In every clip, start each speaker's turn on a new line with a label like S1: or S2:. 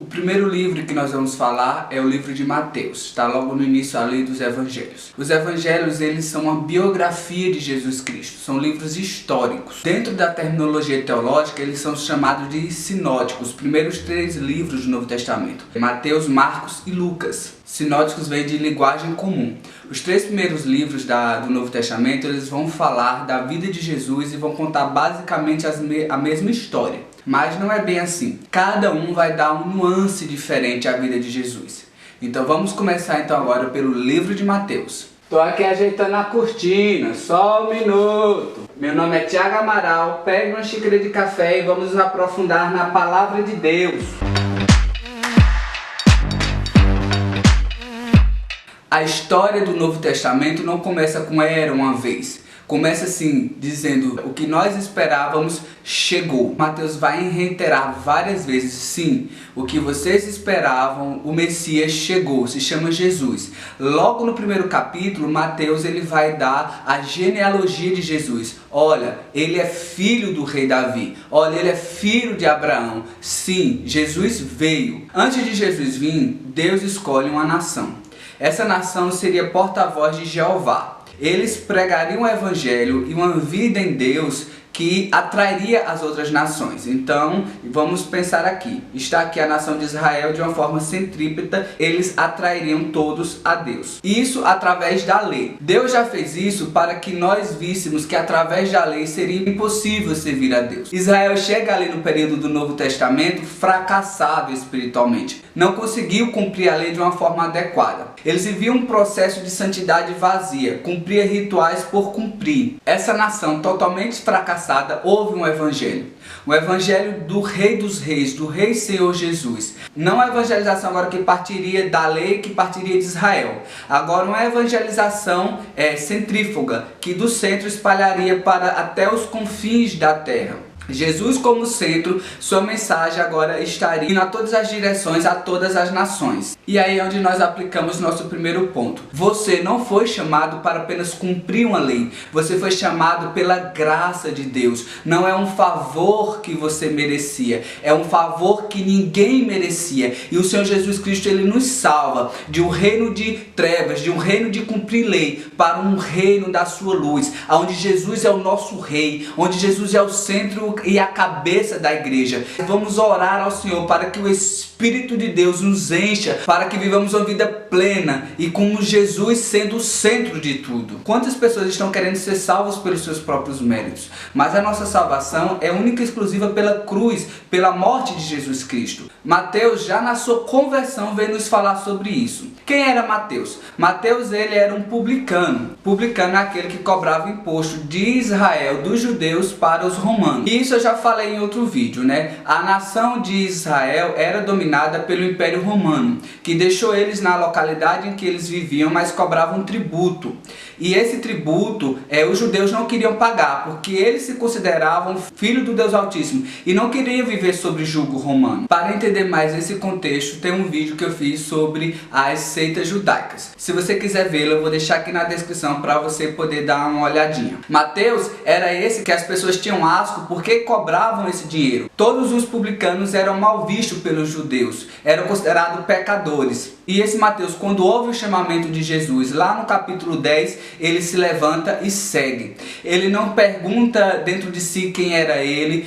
S1: O primeiro livro que nós vamos falar é o livro de Mateus, está logo no início ali dos evangelhos. Os evangelhos, eles são uma biografia de Jesus Cristo, são livros históricos. Dentro da terminologia teológica, eles são chamados de sinóticos, os primeiros 3 livros do Novo Testamento: Mateus, Marcos e Lucas. Sinóticos vem de linguagem comum. Os 3 primeiros livros do Novo Testamento, eles vão falar da vida de Jesus e vão contar basicamente a mesma história. Mas não é bem assim. Cada um vai dar uma nuance diferente à vida de Jesus. Então vamos começar agora pelo livro de Mateus. Tô aqui ajeitando a cortina, só um minuto. Meu nome é Thiago Amaral, pegue uma xícara de café e vamos nos aprofundar na palavra de Deus. A história do Novo Testamento não começa com era uma vez. Começa assim, dizendo: o que nós esperávamos chegou. Mateus vai reiterar várias vezes: sim, o que vocês esperavam, o Messias chegou, se chama Jesus. Logo no primeiro capítulo, Mateus ele vai dar a genealogia de Jesus. Olha, ele é filho do rei Davi. Olha, ele é filho de Abraão. Sim, Jesus veio. Antes de Jesus vir, Deus escolhe uma nação. Essa nação seria porta-voz de Jeová. Eles pregariam o evangelho e uma vida em Deus que atrairia as outras nações. Então, vamos pensar aqui. Está aqui a nação de Israel de uma forma centrípeta, eles atrairiam todos a Deus. Isso através da lei. Deus já fez isso para que nós víssemos que através da lei seria impossível servir a Deus. Israel chega ali no período do Novo Testamento fracassado espiritualmente. Não conseguiu cumprir a lei de uma forma adequada. Eles viviam um processo de santidade vazia, cumpria rituais por cumprir. Essa nação totalmente fracassada houve um evangelho do Rei dos Reis, do Rei Senhor Jesus. Não a evangelização agora que partiria da lei, que partiria de Israel. Agora uma evangelização centrífuga, que do centro espalharia para até os confins da terra. Jesus como centro, sua mensagem agora estaria indo a todas as direções, a todas as nações. E aí é onde nós aplicamos nosso primeiro ponto. Você não foi chamado para apenas cumprir uma lei. Você foi chamado pela graça de Deus. Não é um favor que você merecia. É um favor que ninguém merecia. E o Senhor Jesus Cristo, ele nos salva de um reino de trevas, de um reino de cumprir lei, para um reino da sua luz, onde Jesus é o nosso rei, onde Jesus é o centro e a cabeça da igreja. Vamos orar ao Senhor para que o Espírito de Deus nos encha, para que vivamos uma vida plena e com Jesus sendo o centro de tudo. Quantas pessoas estão querendo ser salvas pelos seus próprios méritos? Mas a nossa salvação é única e exclusiva pela cruz, pela morte de Jesus Cristo. Mateus, já na sua conversão, vem nos falar sobre isso. Quem era Mateus? Mateus, ele era um publicano. Publicano é aquele que cobrava imposto de Israel, dos judeus, para os romanos. E isso eu já falei em outro vídeo, né? A nação de Israel era dominada pelo Império Romano, que deixou eles na localidade em que eles viviam, mas cobravam tributo. E esse tributo, os judeus não queriam pagar, porque eles se consideravam filho do Deus Altíssimo e não queriam viver sob julgo romano. Para entender mais esse contexto, tem um vídeo que eu fiz sobre as seitas judaicas. Se você quiser vê-lo, eu vou deixar aqui na descrição para você poder dar uma olhadinha. Mateus era esse que as pessoas tinham asco porque cobravam esse dinheiro. Todos os publicanos eram mal vistos pelos judeus, eram considerados pecadores. E esse Mateus, quando ouve o chamamento de Jesus, lá no capítulo 10, ele se levanta e segue. Ele não pergunta dentro de si quem era ele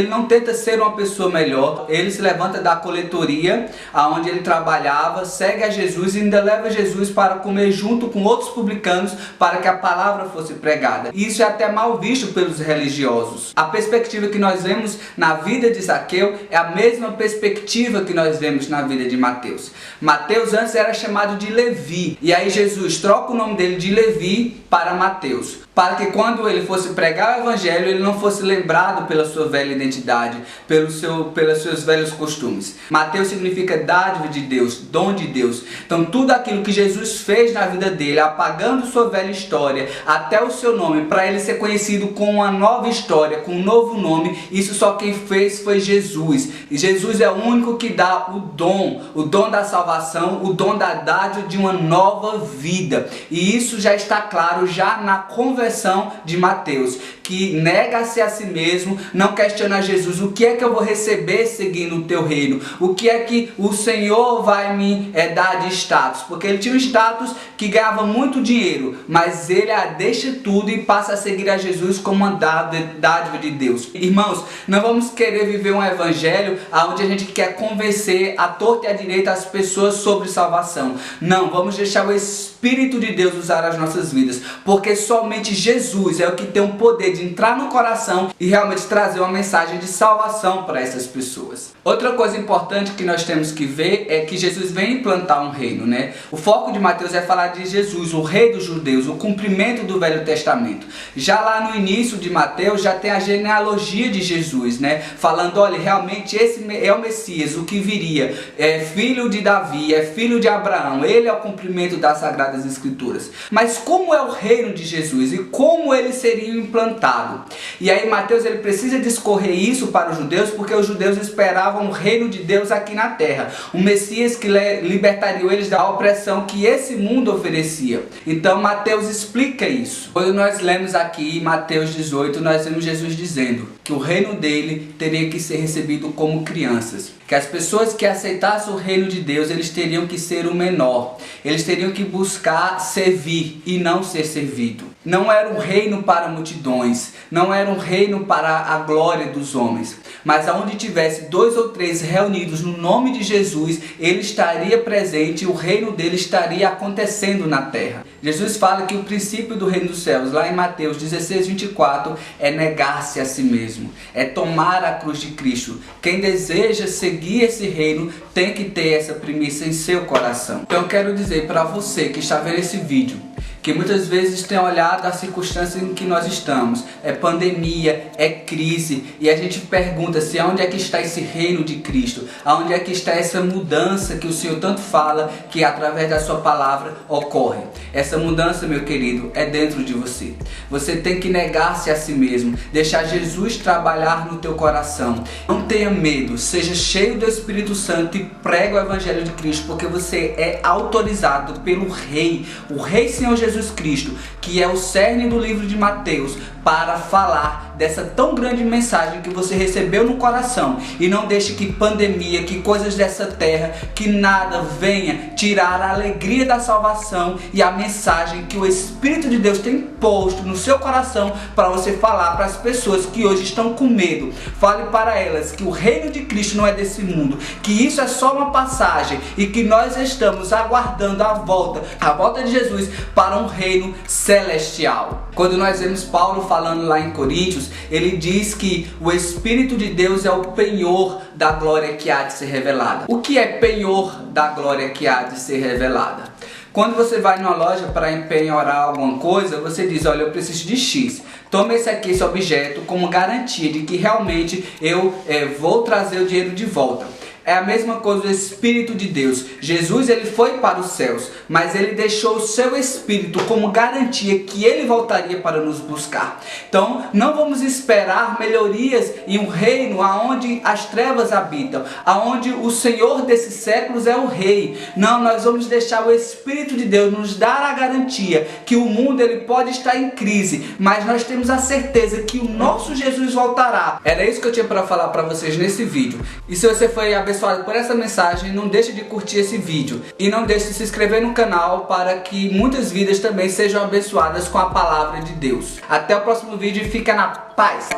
S1: não tenta ser uma pessoa melhor. Ele se levanta da coletoria, aonde ele trabalhava, segue a Jesus e ainda leva Jesus para comer junto com outros publicanos, para que a palavra fosse pregada. E isso é até mal visto pelos religiosos. A perspectiva que nós vemos na vida de Zaqueu é a mesma perspectiva que nós vemos na vida de Mateus. Mateus antes era chamado de Levi, e aí Jesus troca o nome dele de Levi para Mateus, para que quando ele fosse pregar o evangelho, ele não fosse lembrado pela sua velha identidade, pelos seus velhos costumes. Mateus significa dádiva de Deus, dom de Deus. Então tudo aquilo que Jesus fez na vida dele, apagando sua velha história, até o seu nome, para ele ser conhecido com uma nova história, com um novo nome, isso só quem fez foi Jesus. E Jesus é o único que dá o dom da salvação, o dom da dádiva de uma nova vida. E isso já está claro já na conversão conversão de Mateus, que nega-se a si mesmo, não questiona Jesus, o que é que eu vou receber seguindo o teu reino? O que é que o Senhor vai me dar de status? Porque ele tinha um status que ganhava muito dinheiro, mas ele deixa tudo e passa a seguir a Jesus como uma dádiva de Deus. Irmãos, não vamos querer viver um evangelho onde a gente quer convencer à torta e à direita as pessoas sobre salvação. Não, vamos deixar o Espírito de Deus usar as nossas vidas, porque somente Jesus é o que tem o poder de entrar no coração e realmente trazer uma mensagem de salvação para essas pessoas. Outra coisa importante que nós temos que ver é que Jesus vem implantar um reino, né? O foco de Mateus é falar de Jesus, o rei dos judeus, o cumprimento do Velho Testamento. Já lá no início de Mateus já tem a genealogia de Jesus, né? Falando, olha, realmente esse é o Messias, o que viria, é filho de Davi, é filho de Abraão, ele é o cumprimento das Sagradas Escrituras. Mas como é o reino de Jesus e como ele seria implantado? E aí Mateus ele precisa discorrer isso para os judeus, porque os judeus esperavam o reino de Deus aqui na terra, um Messias que libertaria eles da opressão que esse mundo oferecia. Então Mateus explica isso. Quando nós lemos aqui em Mateus 18, nós vemos Jesus dizendo que o reino dele teria que ser recebido como crianças, que as pessoas que aceitassem o reino de Deus, eles teriam que ser o menor, eles teriam que buscar servir e não ser servido. Não era um reino para multidões, não era um reino para a glória dos homens, mas aonde tivesse 2 ou 3 reunidos no nome de Jesus, ele estaria presente e o reino dele estaria acontecendo na terra. Jesus fala que o princípio do reino dos céus, lá em Mateus 16:24, é negar-se a si mesmo, é tomar a cruz de Cristo. Quem deseja seguir esse reino tem que ter essa premissa em seu coração. Então eu quero dizer para você que está vendo esse vídeo, que muitas vezes tem olhado a circunstância em que nós estamos, é pandemia, é crise, e a gente pergunta se aonde é que está esse reino de Cristo, aonde é que está essa mudança que o Senhor tanto fala, que através da sua palavra ocorre. Essa mudança, meu querido, é dentro de você. Você tem que negar-se a si mesmo, deixar Jesus trabalhar no teu coração. Não tenha medo, seja cheio do Espírito Santo e pregue o Evangelho de Cristo, porque você é autorizado pelo Rei, o Rei Senhor Jesus Cristo, que é o cerne do livro de Mateus, para falar dessa tão grande mensagem que você recebeu no coração. E não deixe que pandemia, que coisas dessa terra, que nada venha tirar a alegria da salvação e a mensagem que o Espírito de Deus tem posto no seu coração para você falar para as pessoas que hoje estão com medo. Fale para elas que o reino de Cristo não é desse mundo, que isso é só uma passagem e que nós estamos aguardando a volta de Jesus para um reino celestial. Quando nós vemos Paulo falando lá em Coríntios, ele diz que o Espírito de Deus é o penhor da glória que há de ser revelada. O que é penhor da glória que há de ser revelada? Quando você vai numa loja para empenhorar alguma coisa, você diz, olha, eu preciso de X. Toma esse objeto como garantia de que realmente eu vou trazer o dinheiro de volta. É a mesma coisa do Espírito de Deus. Jesus ele foi para os céus, mas ele deixou o seu Espírito como garantia que ele voltaria para nos buscar. Então não vamos esperar melhorias em um reino onde as trevas habitam, onde o Senhor desses séculos é o Rei. Não, nós vamos deixar o Espírito de Deus nos dar a garantia que o mundo ele pode estar em crise, mas nós temos a certeza que o nosso Jesus voltará. Era isso que eu tinha para falar para vocês nesse vídeo. E se você foi abençoado por essa mensagem, não deixe de curtir esse vídeo e não deixe de se inscrever no canal para que muitas vidas também sejam abençoadas com a palavra de Deus. Até o próximo vídeo e fica na paz!